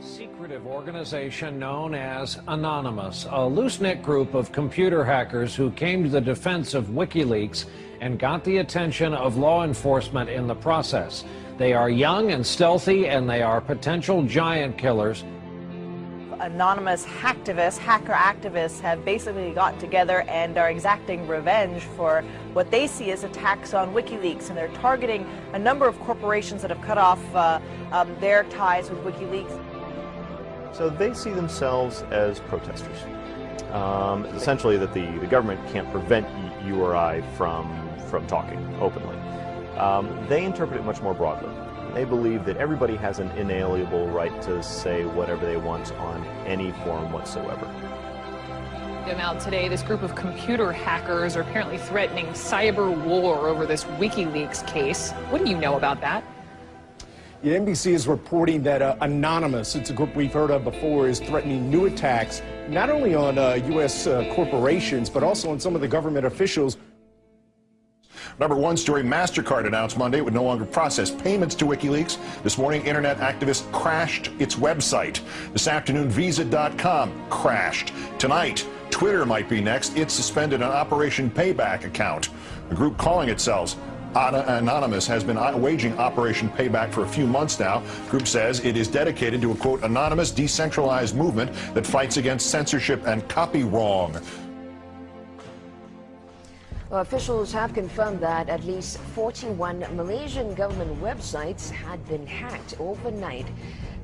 Secretive organization known as Anonymous, a loose-knit group of computer hackers who came to the defense of WikiLeaks and got the attention of law enforcement in the process. They are young and stealthy, and they are potential giant killers. Anonymous hacker activists have basically gotten together and are exacting revenge for what they see as attacks on WikiLeaks, and they're targeting a number of corporations that have cut off their ties with WikiLeaks. So they see themselves as protesters. Essentially that the government can't prevent you or I from talking openly. They interpret it much more broadly. They believe that everybody has an inalienable right to say whatever they want on any forum whatsoever. Now today, this group of computer hackers are apparently threatening cyber war over this WikiLeaks case. What do you know about that? Yeah, NBC is reporting that Anonymous, it's a group we've heard of before, is threatening new attacks not only on U.S. corporations, but also on some of the government officials. Number one story, MasterCard announced Monday it would no longer process payments to WikiLeaks. This morning, internet activists crashed its website. This afternoon, Visa.com crashed. Tonight, Twitter might be next. It suspended an Operation Payback account. The group calling itself Anonymous has been waging Operation Payback for a few months now. The group says it is dedicated to a, quote, anonymous, decentralized movement that fights against censorship and copy wrong. Well, officials have confirmed that at least 41 Malaysian government websites had been hacked overnight.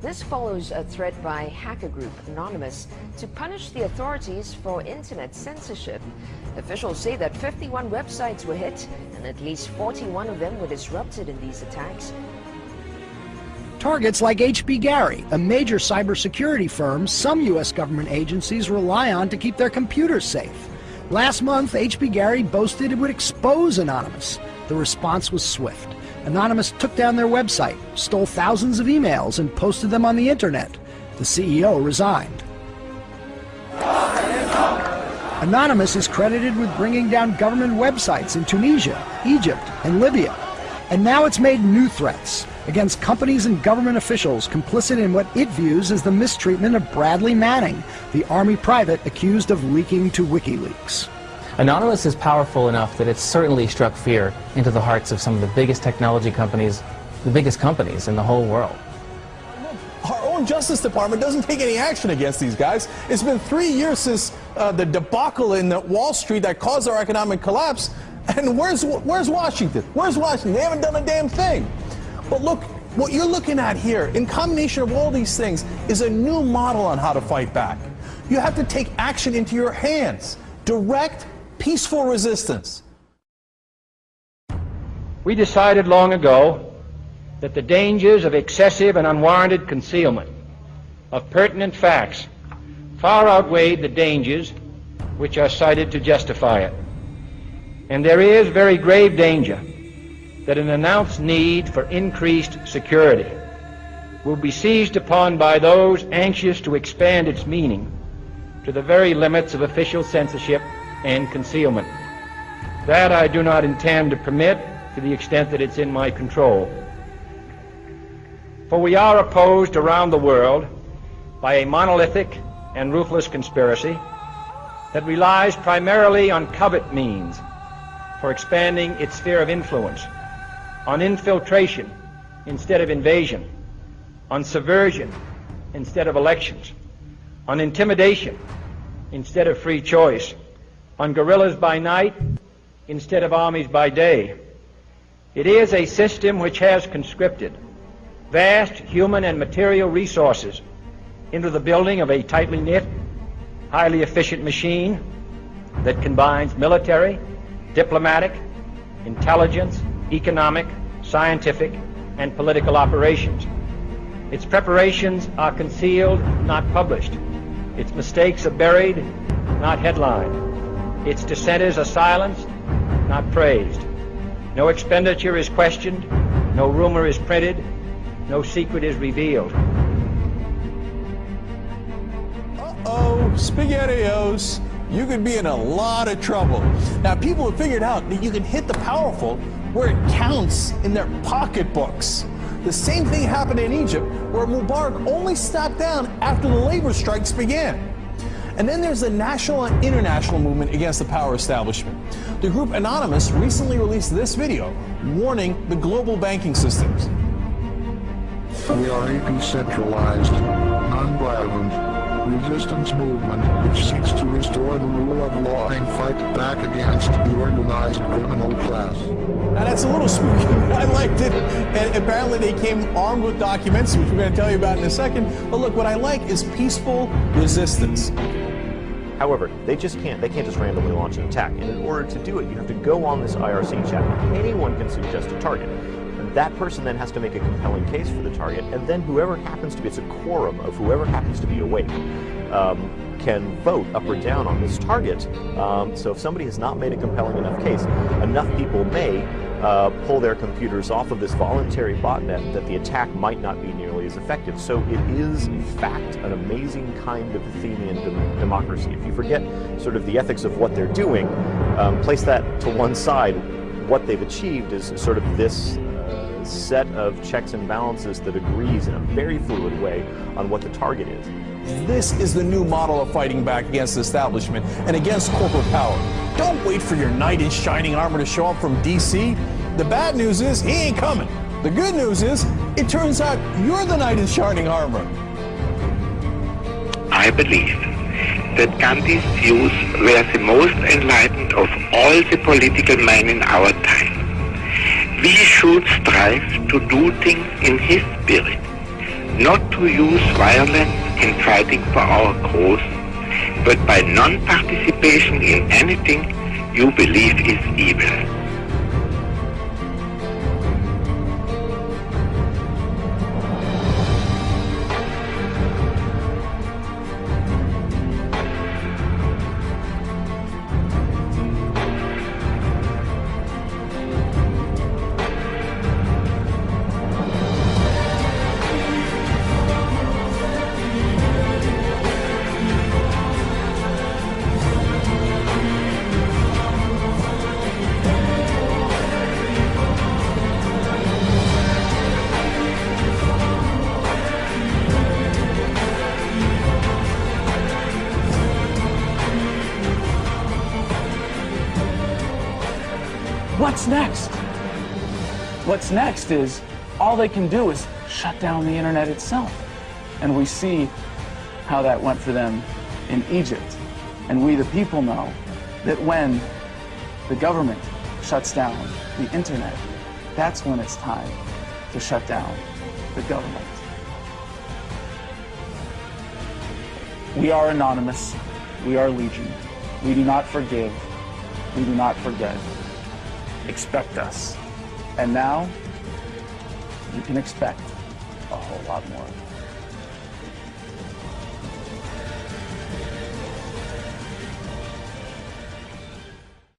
This follows a threat by hacker group Anonymous to punish the authorities for internet censorship. Officials say that 51 websites were hit and at least 41 of them were disrupted in these attacks. Targets like HB Gary, a major cybersecurity firm some U.S. government agencies rely on to keep their computers safe. Last month, HB Gary boasted it would expose Anonymous. The response was swift. Anonymous took down their website, stole thousands of emails, and posted them on the internet. The CEO resigned. Anonymous is credited with bringing down government websites in Tunisia, Egypt, and Libya. And now it's made new threats against companies and government officials complicit in what it views as the mistreatment of Bradley Manning, the Army private accused of leaking to WikiLeaks. Anonymous is powerful enough that it's certainly struck fear into the hearts of some of the biggest technology companies, the biggest companies in the whole world. Our own Justice Department doesn't take any action against these guys. It's been 3 years since the debacle in Wall Street that caused our economic collapse. And where's Washington? Where's Washington? They haven't done a damn thing. But look, what you're looking at here, in combination of all these things, is a new model on how to fight back. You have to take action into your hands. Direct, peaceful resistance. We decided long ago that the dangers of excessive and unwarranted concealment of pertinent facts far outweighed the dangers which are cited to justify it. And there is very grave danger that an announced need for increased security will be seized upon by those anxious to expand its meaning to the very limits of official censorship and concealment. That I do not intend to permit to the extent that it's in my control. For we are opposed around the world by a monolithic and ruthless conspiracy that relies primarily on covert means for expanding its sphere of influence, on infiltration instead of invasion, on subversion instead of elections, on intimidation instead of free choice, on guerrillas by night instead of armies by day. It is a system which has conscripted vast human and material resources into the building of a tightly knit, highly efficient machine that combines military, diplomatic, intelligence, economic, scientific, and political operations. Its preparations are concealed, not published. Its mistakes are buried, not headlined. Its dissenters are silenced, not praised. No expenditure is questioned, no rumor is printed, no secret is revealed. Uh-oh, SpaghettiOs. You could be in a lot of trouble. Now, people have figured out that you can hit the powerful where it counts in their pocketbooks. The same thing happened in Egypt, where Mubarak only stepped down after the labor strikes began. And then there's the national and international movement against the power establishment. The group Anonymous recently released this video warning the global banking systems. We are a decentralized, nonviolent resistance movement which seeks to restore the rule of law and fight back against the organized criminal class. Now that's a little spooky. I liked it. And apparently they came armed with documents, which we're going to tell you about in a second. But look, what I like is peaceful resistance. However, they can't just randomly launch an attack. And in order to do it, you have to go on this IRC chat. Anyone can suggest a target. That person then has to make a compelling case for the target, and then whoever happens to be, it's a quorum of whoever happens to be awake, can vote up or down on this target. So if somebody has not made a compelling enough case, enough people may pull their computers off of this voluntary botnet that the attack might not be nearly as effective. So it is, in fact, an amazing kind of Athenian democracy. If you forget sort of the ethics of what they're doing, place that to one side, what they've achieved is sort of this set of checks and balances that agrees in a very fluid way on what the target is. This is the new model of fighting back against the establishment and against corporate power. Don't wait for your knight in shining armor to show up from DC. The bad news is he ain't coming. The good news is it turns out you're the knight in shining armor. I believe that Gandhi's views were the most enlightened of all the political men in our time. We should strive to do things in his spirit, not to use violence in fighting for our cause, but by non-participation in anything you believe is evil. What's next? What's next is all they can do is shut down the internet itself. And we see how that went for them in Egypt. And we, the people, know that when the government shuts down the internet, that's when it's time to shut down the government. We are Anonymous. We are Legion. We do not forgive. We do not forget. Expect us. And now, you can expect a whole lot more.